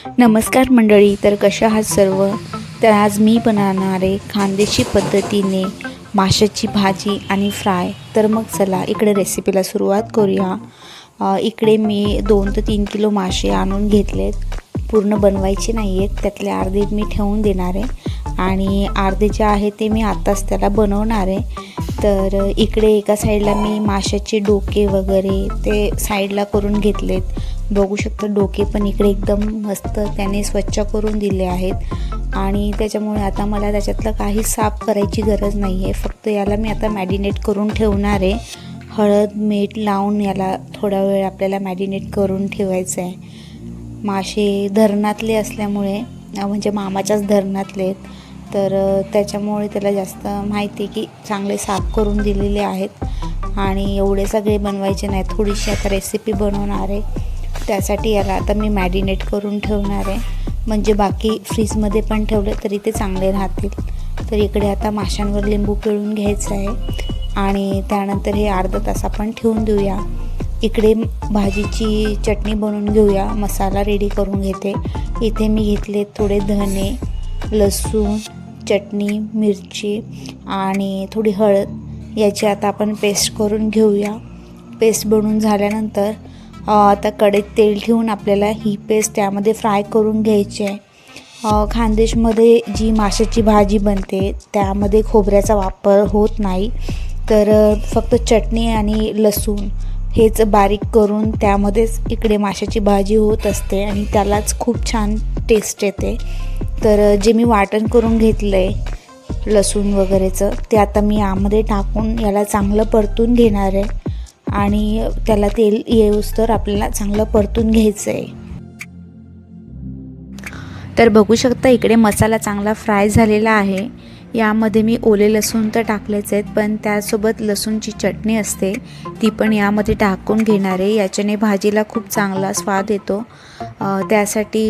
नमस्कार मंडळी. तर कशा आहात सर्व. तर आज मी बनवणार आहे खानदेशी पद्धतीने माशाची भाजी आणि फ्राय. तर मग चला इकडे रेसिपीला सुरुवात करूया. इकडे मी 2 ते 3 किलो मासे आणून घेतलेत. पूर्ण बनवायचे नाही आहेत, त्यातले अर्धे मी ठेवून देणार आहे आणि अर्धे जे आहे ते मी आत्ताच त्याला बनवणार आहे. तर इकडे एका साईडला मी माशाचे डोके वगैरे ते साईडला करून घेतलेत. बघू शकता डोके पण इकडे एकदम मस्त त्याने स्वच्छ करून दिले आहेत आणि त्याच्यामुळे आता मला त्याच्यातलं काही साफ करायची गरज नाही आहे. फक्त याला मी आता मॅरिनेट करून ठेवणार आहे. हळद मीठ लावून याला थोडा वेळ आपल्याला मॅरिनेट करून ठेवायचं आहे. मासे धरणातले असल्यामुळे म्हणजे मामाच्याच धरणातले आहेत, तर त्याच्यामुळे त्याला जास्त माहिती आहे की चांगले साफ करून दिलेले आहेत. आणि एवढे सगळे बनवायचे नाही, थोडीशी आता रेसिपी बनवणार आहे. त्यासाठी याला आता मी मॅरिनेट करून ठेवणार आहे, म्हणजे बाकी फ्रीजमध्ये पण ठेवले तरी ते चांगले राहतील. तर इकडे आता माशांवर लिंबू पिळून घ्यायचं आहे आणि त्यानंतर हे अर्धा तास आपण ठेवून देऊया. इकडे भाजीची चटणी बनवून घेऊया. मसाला रेडी करून घेते. इथे मी घेतले थोडे धने, लसूण, चटणी, मिरची आणि थोडी हळद याची आता आपण पेस्ट करून घेऊया. पेस्ट बनवून झाल्यानंतर आता कढईत तेल ठेवून आपल्याला ही पेस्ट त्यामध्ये फ्राय करून घ्यायची आहे. खानदेशमध्ये जी माशाची भाजी बनते त्यामध्ये खोबऱ्याचा वापर होत नाही, तर फक्त चटणी आणि लसूण हेच बारीक करून त्यामध्येच इकडे माशाची भाजी होत असते आणि त्यालाच खूप छान टेस्ट येते. तर जे मी वाटण करून घेतलं आहे लसूण वगैरेचं ते आता मी यामध्ये टाकून याला चांगलं परतून घेणार आहे आणि त्याला तेल येऊस्तर आपल्याला चांगलं परतून घ्यायचं आहे. तर बघू शकता इकडे मसाला चांगला फ्राय झालेला आहे. यामध्ये मी ओले लसूण तर टाकलेच आहेत, पण त्यासोबत लसूणची चटणी असते ती पण यामध्ये टाकून घेणार आहे. याच्याने भाजीला खूप चांगला स्वाद येतो. त्यासाठी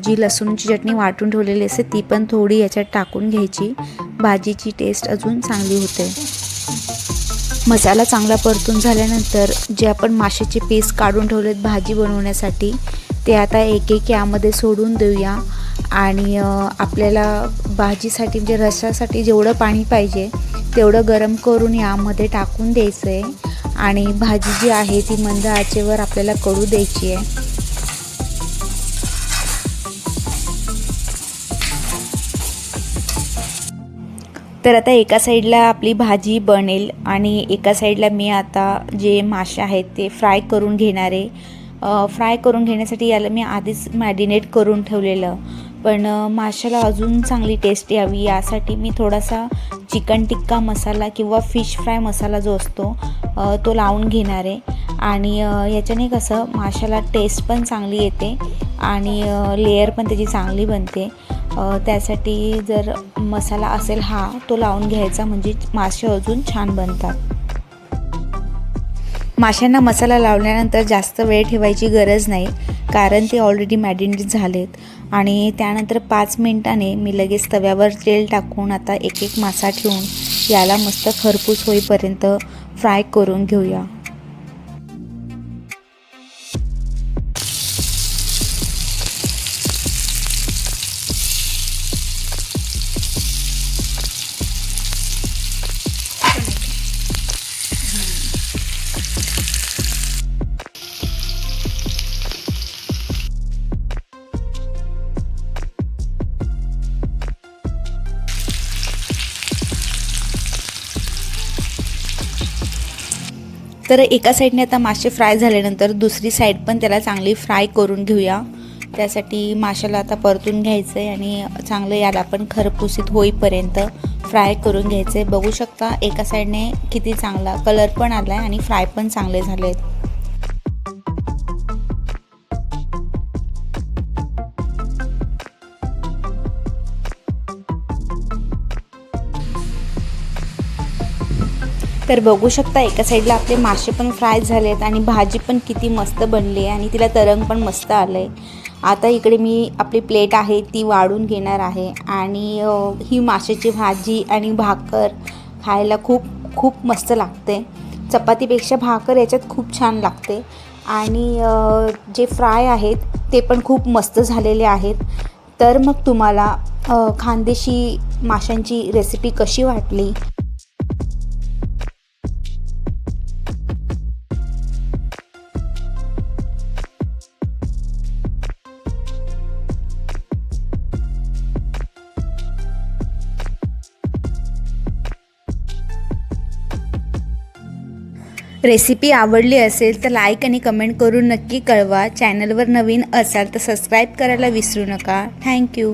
जी लसूणची चटणी वाटून ठेवलेली असते ती पण थोडी याच्यात टाकून घ्यायची. भाजीची टेस्ट अजून चांगली होते. मसाला चांगला परतून झाल्यानंतर जे आपण माशाचे पीस काढून ठेवलेत भाजी बनवण्यासाठी ते आता एक एक यामध्ये सोडून देऊया आणि आपल्याला भाजीसाठी म्हणजे रस्सासाठी जेवढं पाणी पाहिजे तेवढं गरम करून यामध्ये टाकून द्यायचं आहे आणि भाजी जी आहे ती मंद आचेवर आपल्याला कढू द्यायची आहे. तर आता एका साईडला आपली भाजी बनेल आणि एका साईडला मी आता जे मासे आहेत ते फ्राय करून घेणार आहे. फ्राय करून घेण्यासाठी याला मी आधीच मॅरिनेट करून ठेवलेलं, पण माशाला अजून चांगली टेस्ट यावी यासाठी मी थोडासा चिकन टिक्का मसाला किंवा फिश फ्राय मसाला जो असतो तो लावून घेणार आहे आणि याच्याने कसं माशाला टेस्ट पण चांगली येते आणि लेयर पण त्याची चांगली बनते. त्यासाठी जर मसाला असेल तो लावून घ्यायचा, म्हणजे मासे अजून छान बनतात. माशांना मसाला लावल्यानंतर जास्त वेळ ठेवायची गरज नाही, कारण ते ऑलरेडी मॅरिनेट झालेत. आणि त्यानंतर 5 मिनिटाने मी लगेच तव्यावर तेल टाकून आता एक एक मासा ठेवून याला मस्त खरपूस होईपर्यंत फ्राय करून घेऊया. तर एका साईडने आता मासे फ्राय झाल्यानंतर दुसरी साईड पण त्याला चांगली फ्राय करून घेऊया. त्यासाठी माशाला आता परतून घ्यायचं आहे आणि चांगलं याला पण खरपुसीत होईपर्यंत फ्राय करून घ्यायचं आहे. बघू शकता एका साईडने किती चांगला कलर पण आला आहे आणि फ्राय पण चांगले झाले आहेत. तर बघू शकता एका साईडला आपले मासे पण फ्राय झालेत आणि भाजी पण किती मस्त बनली आहे आणि तिला तरंग पण मस्त आलं आहे. आता इकडे मी आपली प्लेट आहे ती वाढून घेणार आहे आणि ही माशाची भाजी आणि भाकर खायला खूप खूप मस्त लागते. चपातीपेक्षा भाकर याच्यात खूप छान लागते आणि जे फ्राय आहेत ते पण खूप मस्त झालेले आहेत. तर मग तुम्हाला खानदेशी माशांची रेसिपी कशी वाटली? रेसिपी आवडली असेल तर लाईक आणि कमेंट करून नक्की कळवा. चॅनलवर नवीन असाल तर सबस्क्राईब करायला विसरू नका. थँक्यू.